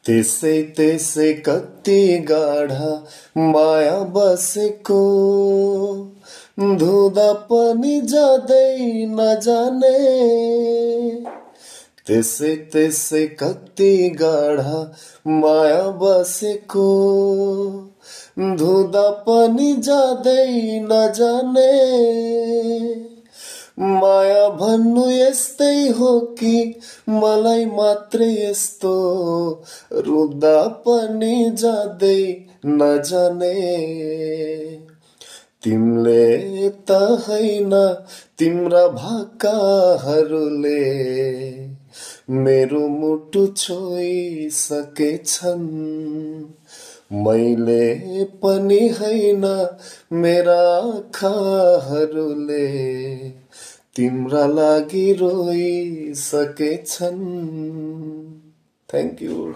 त्यसै त्यसै कति गाढा माया बसेको, धुँदा पनि जाँदै नजाने। त्यसै त्यसै कति गाढा माया बसेको, धुँदा पनि जाँदै नजाने। माया भन्नु यस्तै हो कि मलाई मात्रै यस्तो, रुँदा पनि जाँदै नजाने। तिमीले त हैन तिम्रा भाकाहरूले मेरो मुटु छोइसकेछन्। मैले पनि हैन मेरा आँखाहरूले तिम्रा लागि रोइसकेछन्। Thank you.